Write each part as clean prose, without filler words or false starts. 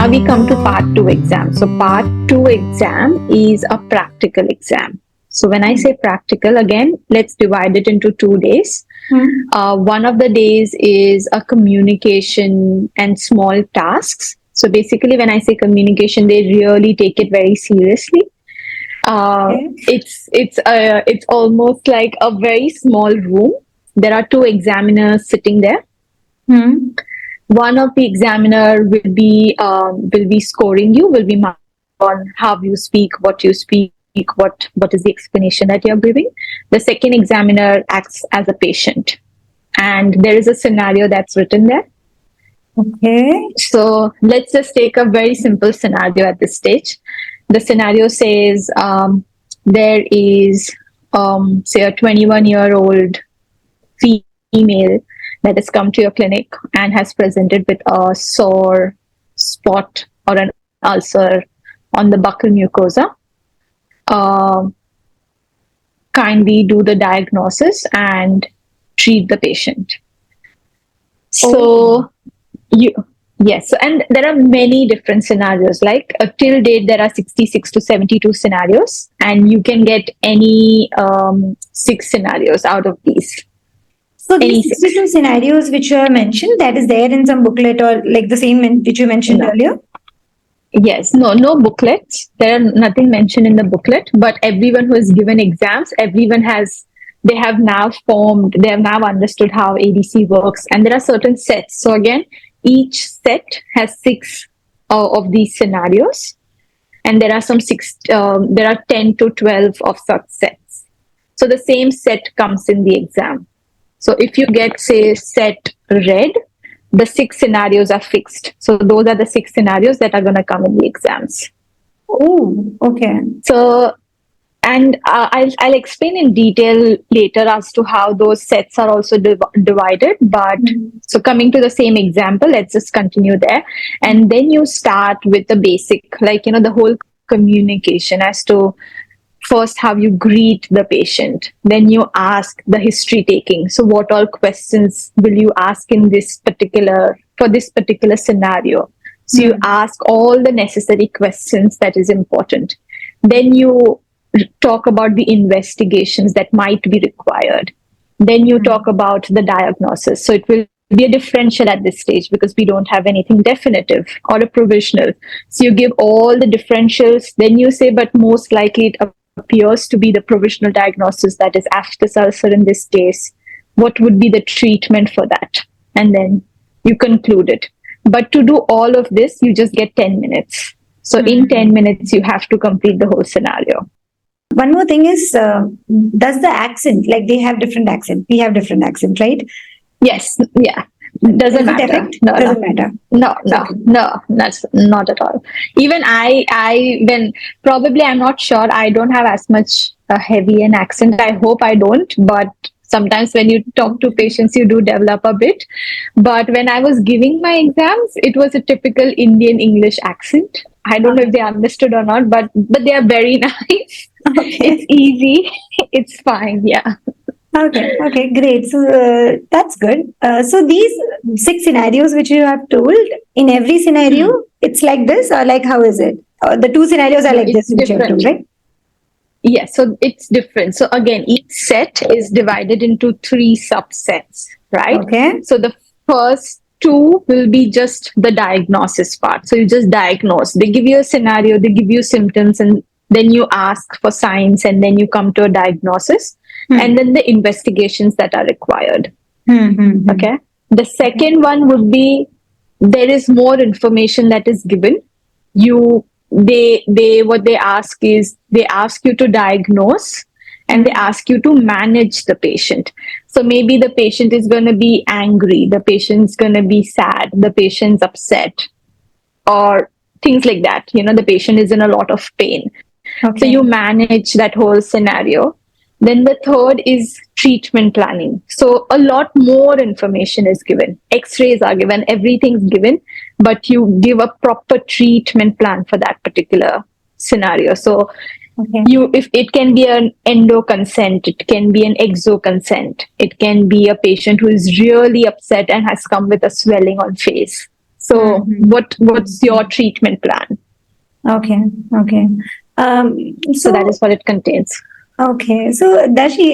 now we come to part 2 exam. So part 2 exam is a practical exam. So when I say practical, again, let's divide it into 2 days. One of the days is a communication and small tasks. So basically, when I say communication, they really take it very seriously. It's almost like a very small room. There are 2 examiners sitting there. One of the examiner will be scoring you, will be marked on how you speak, what is the explanation that you're giving. The second examiner acts as a patient, and there is a scenario that's written there. Okay. So let's just take a very simple scenario at this stage. The scenario says there is, say, a 21-year-old female that has come to your clinic and has presented with a sore spot or an ulcer on the buccal mucosa. Kindly do the diagnosis and treat the patient. So, yes, and there are many different scenarios. Like till date, there are 66 to 72 scenarios, and you can get any 6 scenarios out of these. So these 62 scenarios which you have mentioned, that is there in some booklet or like the same which you mentioned earlier? Yes, no booklets. There are nothing mentioned in the booklet, but everyone who is given exams, they have now understood how ADC works, and there are certain sets. So again, each set has 6 of these scenarios, and there are there are 10 to 12 of such sets. So the same set comes in the exam. So if you get, say, set red, the 6 scenarios are fixed. So those are the 6 scenarios that are going to come in the exams. Oh, okay. So, and I'll explain in detail later as to how those sets are also divided. But so coming to the same example, let's just continue there. And then you start with the basic, like, the whole communication as to first how you greet the patient. Then you ask the history taking. So what all questions will you ask for this particular scenario? So you ask all the necessary questions that is important. Then you talk about the investigations that might be required. Then you talk about the diagnosis. So it will be a differential at this stage because we don't have anything definitive or a provisional. So you give all the differentials. Then you say, but most likely it appears to be the provisional diagnosis, that is after ulcer in this case. What would be the treatment for that? And then you conclude it. But to do all of this, you just get 10 minutes. So in 10 minutes, you have to complete the whole scenario. One more thing is, does the accent, like they have different accent, we have different accent, right? Yes, yeah. Doesn't matter. Doesn't matter. No, that's not at all. Even when probably I'm not sure, I don't have as much heavy an accent. I hope I don't, but sometimes when you talk to patients, you do develop a bit. But when I was giving my exams, it was a typical Indian English accent. I don't know if they understood or not, but they are very nice. Okay. It's easy. It's fine. Yeah. Okay, great. So that's good. So these 6 scenarios which you have told, in every scenario, it's like this, or like how is it? The 2 scenarios are like this, which you have told, right? Yes, so it's different. So again, each set is divided into 3 subsets, right? Okay. So the first 2 will be just the diagnosis part. So you just diagnose. They give you a scenario, they give you symptoms, and then you ask for signs, and then you come to a diagnosis. And then the investigations that are required. Okay. The second one would be, there is more information that is given. What they ask is, they ask you to diagnose and they ask you to manage the patient. So maybe the patient is going to be angry, the patient's going to be sad, the patient's upset, or things like that. The patient is in a lot of pain. Okay. So you manage that whole scenario. Then the third is treatment planning. So a lot more information is given. X-rays are given, everything's given, but you give a proper treatment plan for that particular scenario. So if it can be an endo consent, it can be an exo consent, it can be a patient who is really upset and has come with a swelling on face. So what's your treatment plan? Okay. Okay. So that So is what it contains. okay, so Dashi,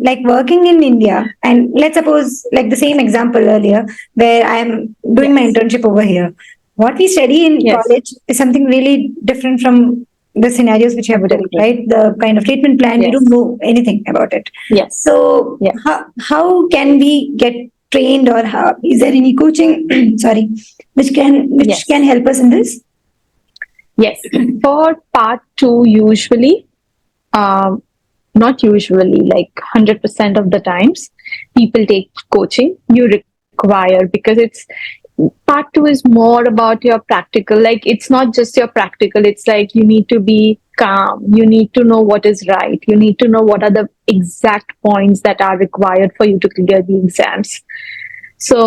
like working in India, and let's suppose like the same example earlier, where I'm doing my Yes. internship over here. What we study in Yes. college is something really different from the scenarios which you have told, Absolutely. right? The kind of treatment plan, we don't Yes. know anything about it. Yes. So Yes. how can we get trained, or how, is there any coaching, sorry, which can Yes. help us in this? Yes. For part two, usually, um, not usually, like 100% of the times, people take coaching. You require, because it's part two is more about your practical. Like, it's not just your practical, it's like you need to be calm. You need to know what is right. You need to know what are the exact points that are required for you to clear the exams. So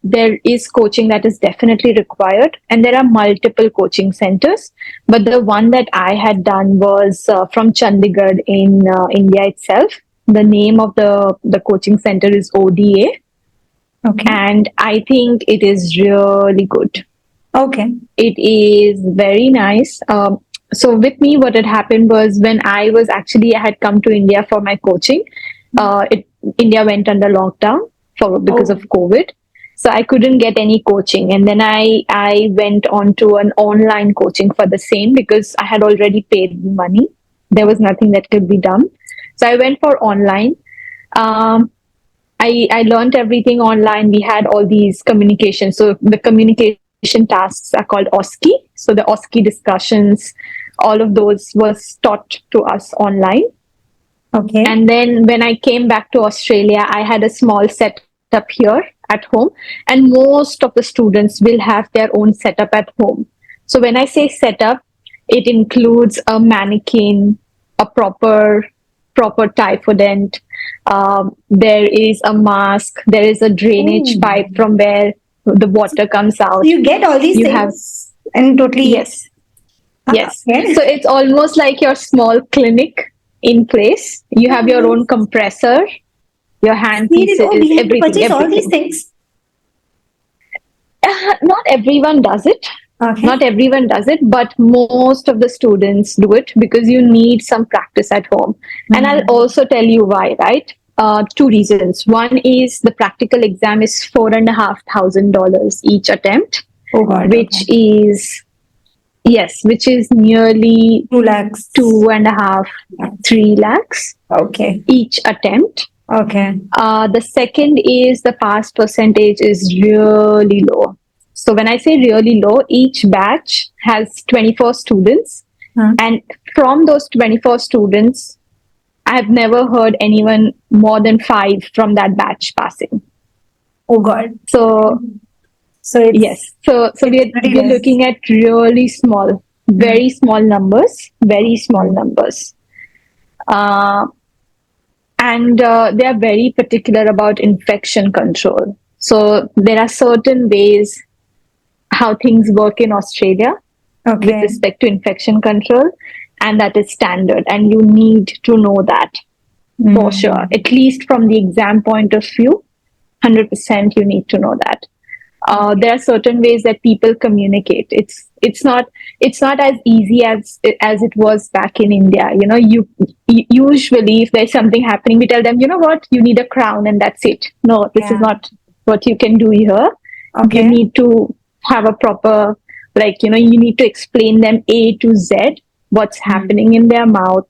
there is coaching that is definitely required, and there are multiple coaching centers. But the one that I had done was from Chandigarh in India itself. The name of the coaching center is ODA, Okay. and I think it is really good. Okay. It is very nice. So with me, what had happened was when I had come to India for my coaching. It India went under lockdown for because of Oh, COVID, so I couldn't get any coaching, and then I went on to an online coaching for the same because I had already paid money. There was nothing that could be done, so I went for online. Um, I learned everything online. We had all these communications. So the communication tasks are called OSCE. So the OSCE discussions, all of those was taught to us online. okay. And then when I came back to Australia, I had a small setup here at home. And most of the students will have their own setup at home. So when I say setup, it includes a mannequin, a proper typhodent. There is a mask. There is a drainage Oh. pipe from where the water comes So out. you get all these You have things and totally. yes, Ah, yes. okay. So it's almost like your small clinic in place. You Oh, have your own nice. compressor, your hand Oh, pieces, we have to everything, purchase all these everything. things. Not everyone does it. Okay. Not everyone does it, but most of the students do it because you need some practice at home. And I'll Hmm. also tell you why, right? Two reasons. One is the practical exam is $4,500 each attempt, Oh God. Okay. which is, yes, which is nearly 2 lakhs. 2.5, 3 lakhs Okay. each attempt. Okay. The second is the pass percentage is really low. So when I say really low, each batch has 24 students, Huh. and from those 24 students, I have never heard anyone more than 5 from that batch passing. Oh God. So So it's yes, so it's pretty we're less. looking at really small, Hmm. very small numbers, very small Hmm. numbers. Uh, and they are very particular about infection control. So there are certain ways how things work in Australia with Okay. respect to infection control, and that is standard. And you need to know that for sure, Hmm. at least from the exam point of view. 100% you need to know that. There are certain ways that people communicate. It's not as easy as it was back in India. Usually if there's something happening, we tell them, you know what, you need a crown and that's it. No, this is Yeah. not what you can do here. You Okay. need to have a proper, like, you need to explain them A to Z what's Hmm. happening in their mouth,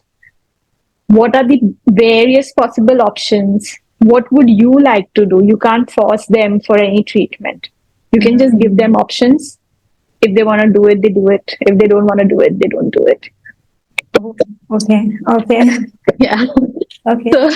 what are the various possible options, what would you like to do. You can't force them for any treatment. You can just give them Hmm. options. If they want to do it, they do it. If they don't want to do it, they don't do it. Okay. Okay. Yeah. Okay. So,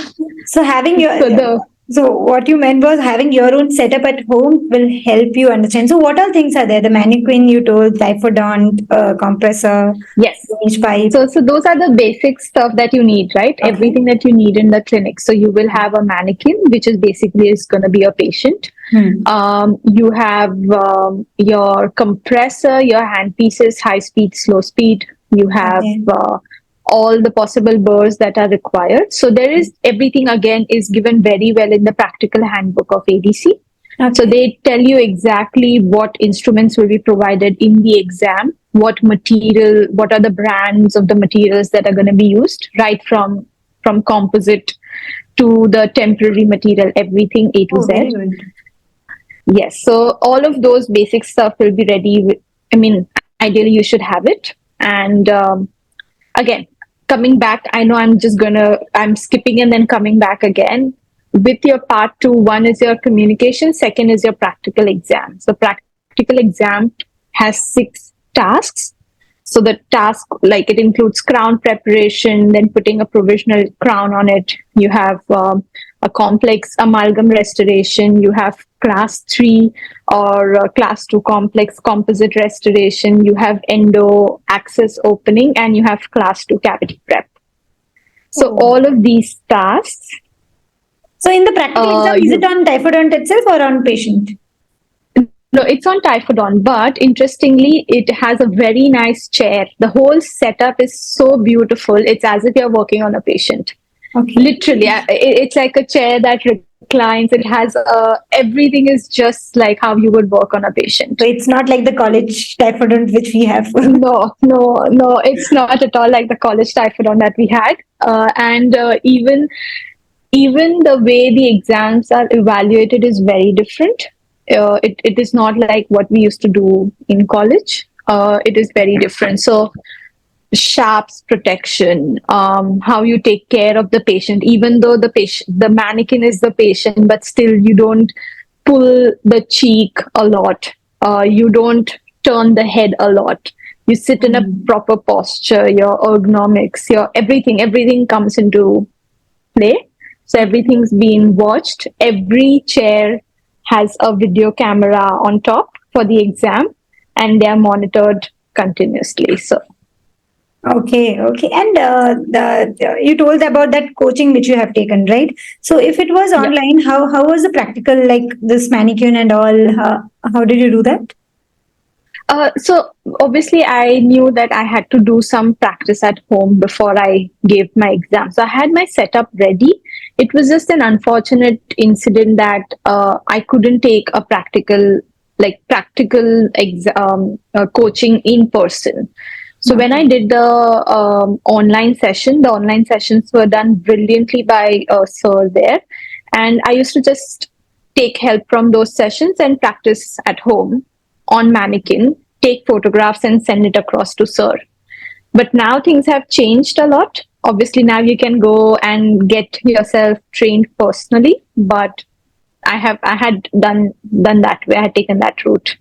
So having your so the so what you meant was having your own setup at home will help you understand. So what all things are there? The mannequin you told, typhodont, compressor, yes. drainage pipe. So those are the basic stuff that you need, right? Okay. Everything that you need in the clinic. So you will have a mannequin, which is basically is going to be a patient. Hmm. You have your compressor, your handpieces, high speed, slow speed. You have Okay. all the possible burrs that are required. So there is everything again is given very well in the practical handbook of ADC. So they tell you exactly what instruments will be provided in the exam, what material, what are the brands of the materials that are going to be used, right from composite to the temporary material, everything A to Oh, Z. very good. Yes, so all of those basic stuff will be ready. I mean, ideally, you should have it. And again, coming back, I know I'm skipping and then coming back again. With your part two, one is your communication, second is your practical exam. So, practical exam has 6 tasks. So the task, like it includes crown preparation, then putting a provisional crown on it. You have a complex amalgam restoration. You have class 3 or class 2 complex composite restoration. You have endo access opening, and you have class 2 cavity prep. So Oh. all of these tasks, So in the practical exam, is it you on typhoidont itself or on patient? no, it's on Typhoon, but interestingly, it has a very nice chair. The whole setup is so beautiful. It's as if you're working on a patient. Okay. Literally, it's like a chair that reclines. It has everything is just like how you would work on a patient. So it's not like the college typhoidont which we have. No, no, no, it's not at all like the college Typhoon that we had. And even the way the exams are evaluated is very different. It is not like what we used to do in college. It is very different. So, sharps protection, how you take care of the patient, even though the mannequin is the patient, but still you don't pull the cheek a lot. You don't turn the head a lot. You sit in a proper posture. Your ergonomics, your everything comes into play. So everything's being watched. Every chair has a video camera on top for the exam, and they are monitored continuously. So Okay, okay. And you told about that coaching which you have taken, right? So if it was yeah. online, how was the practical, like this mannequin and all? How did you do that? So obviously, I knew that I had to do some practice at home before I gave my exam. So I had my setup ready. It was just an unfortunate incident that I couldn't take a practical coaching in person. So when I Okay. did the the online sessions were done brilliantly by a sir there, and I used to just take help from those sessions and practice at home on mannequin, take photographs and send it across to sir. But now things have changed a lot. Obviously, now you can go and get yourself trained personally, but I had done that way. I had taken that route.